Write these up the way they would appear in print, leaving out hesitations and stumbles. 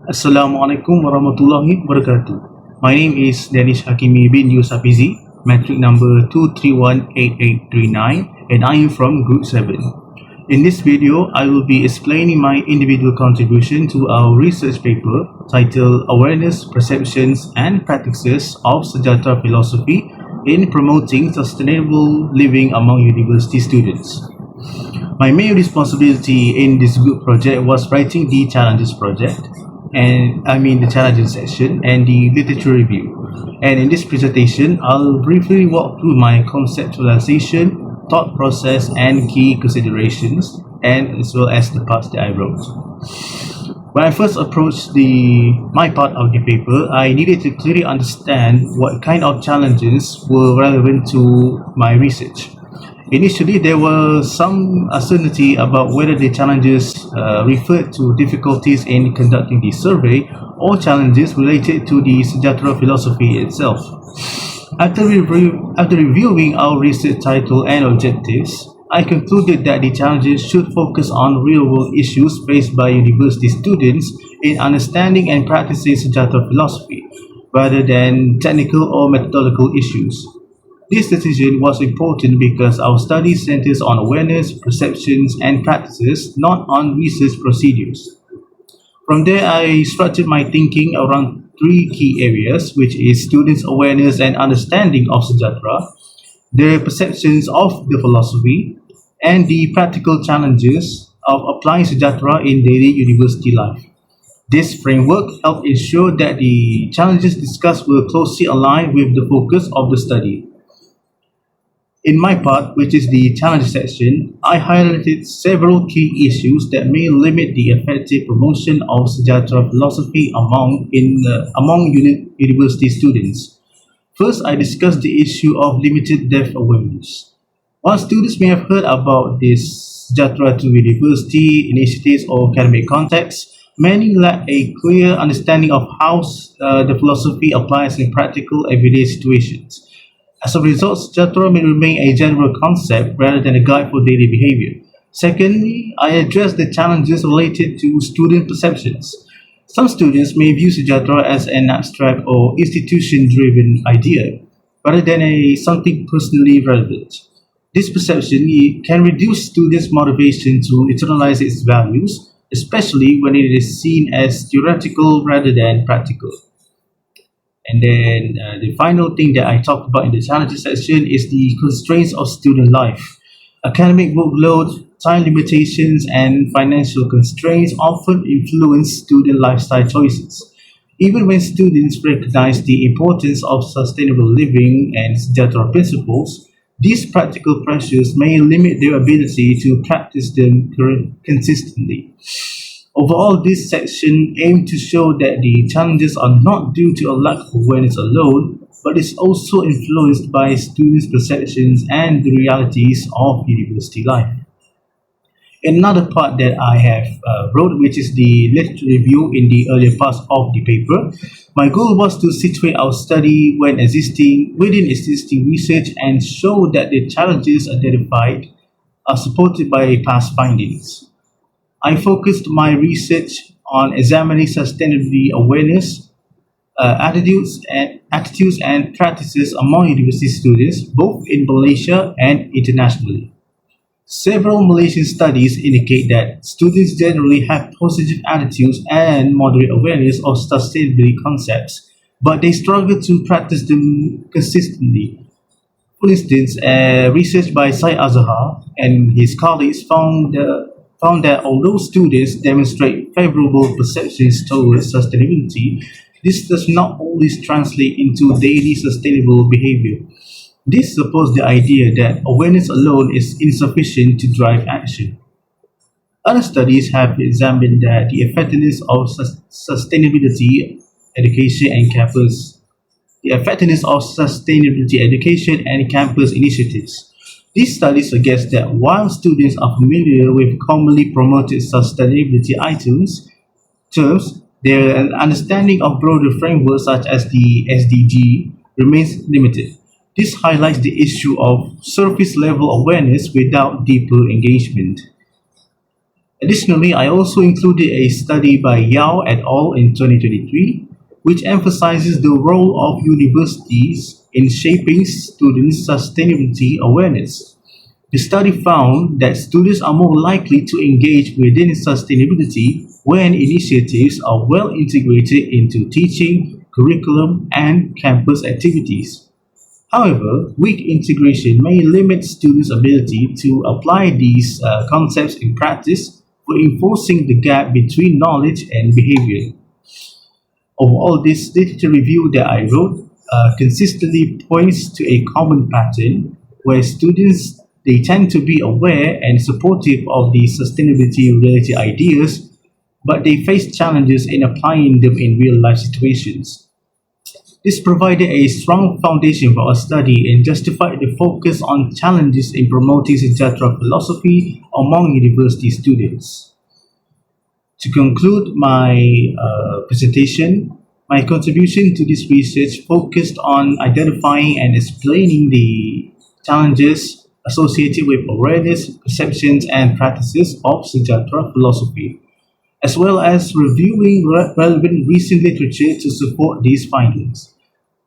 Assalamualaikum warahmatullahi wabarakatuh. My name is Danish Hakimi bin Yusafizi, metric number 2318839, and I am from Group 7. In this video, I will be explaining my individual contribution to our research paper titled Awareness, Perceptions and Practices of Sejahtera Philosophy in Promoting Sustainable Living Among University Students. My main responsibility in this group project was writing the challenges project, the challenges section and the literature review. And in this presentation, I'll briefly walk through my conceptualization, thought process, and key considerations, and as well as the parts that I wrote. When I first approached my part of the paper, I needed to clearly understand what kind of challenges were relevant to my research. Initially, there was some uncertainty about whether the challenges referred to difficulties in conducting the survey or challenges related to the Sejahtera philosophy itself. After reviewing our research title and objectives, I concluded that the challenges should focus on real-world issues faced by university students in understanding and practicing Sejahtera philosophy, rather than technical or methodological issues. This decision was important because our study centers on awareness, perceptions, and practices, not on research procedures. From there, I structured my thinking around three key areas, which is students' awareness and understanding of Sejahtera, their perceptions of the philosophy, and the practical challenges of applying Sejahtera in daily university life. This framework helped ensure that the challenges discussed were closely aligned with the focus of the study. In my part, which is the challenge section, I highlighted several key issues that may limit the effective promotion of Sejahtera philosophy among university students. First, I discussed the issue of limited depth awareness. While students may have heard about this Sejahtera to university initiatives or academic contexts, many lack a clear understanding of how the philosophy applies in practical everyday situations. As a result, Sejahtera may remain a general concept rather than a guide for daily behavior. Secondly, I addressed the challenges related to student perceptions. Some students may view Sejahtera as an abstract or institution-driven idea, rather than something personally relevant. This perception can reduce students' motivation to internalize its values, especially when it is seen as theoretical rather than practical. And then the final thing that I talked about in the challenges section is the constraints of student life. Academic workload, time limitations, and financial constraints often influence student lifestyle choices. Even when students recognize the importance of sustainable living and Sejahtera principles, these practical pressures may limit their ability to practice them consistently. Overall, this section aimed to show that the challenges are not due to a lack of awareness alone, but is also influenced by students' perceptions and the realities of university life. Another part that I have wrote, which is the literature review in the earlier parts of the paper, my goal was to situate our study within existing research and show that the challenges identified are supported by past findings. I focused my research on examining sustainability awareness, attitudes and practices among university students, both in Malaysia and internationally. Several Malaysian studies indicate that students generally have positive attitudes and moderate awareness of sustainability concepts, but they struggle to practice them consistently. For instance, research by Syed Azhar and his colleagues found that although students demonstrate favorable perceptions towards sustainability, this does not always translate into daily sustainable behavior. This supports the idea that awareness alone is insufficient to drive action. Other studies have examined that the effectiveness of sustainability education and campus initiatives. These studies suggest that while students are familiar with commonly promoted sustainability terms, their understanding of broader frameworks such as the SDG remains limited. This highlights the issue of surface-level awareness without deeper engagement. Additionally, I also included a study by Yao et al. In 2023, which emphasizes the role of universities in shaping students' sustainability awareness. The study found that students are more likely to engage within sustainability when initiatives are well integrated into teaching, curriculum, and campus activities. However, weak integration may limit students' ability to apply these concepts in practice, reinforcing the gap between knowledge and behavior. Overall, this literature review that I wrote consistently points to a common pattern where students they tend to be aware and supportive of the sustainability related ideas, but they face challenges in applying them in real life situations. This provided a strong foundation for our study and justified the focus on challenges in promoting Sejahtera philosophy among university students. To conclude my presentation, my contribution to this research focused on identifying and explaining the challenges associated with awareness, perceptions, and practices of Sejahtera philosophy, as well as reviewing relevant recent literature to support these findings.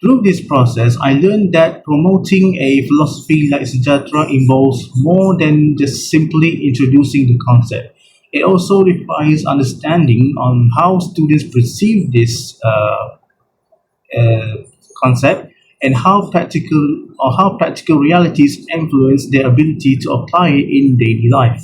Through this process, I learned that promoting a philosophy like Sejahtera involves more than just simply introducing the concept. It also requires understanding on how students perceive this uh, concept and how practical realities influence their ability to apply it in daily life.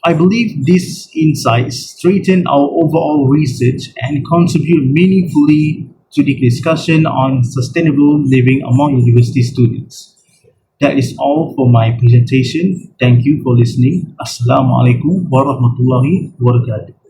I believe these insights strengthen our overall research and contribute meaningfully to the discussion on sustainable living among university students. That is all for my presentation. Thank you for listening. Assalamualaikum warahmatullahi wabarakatuh.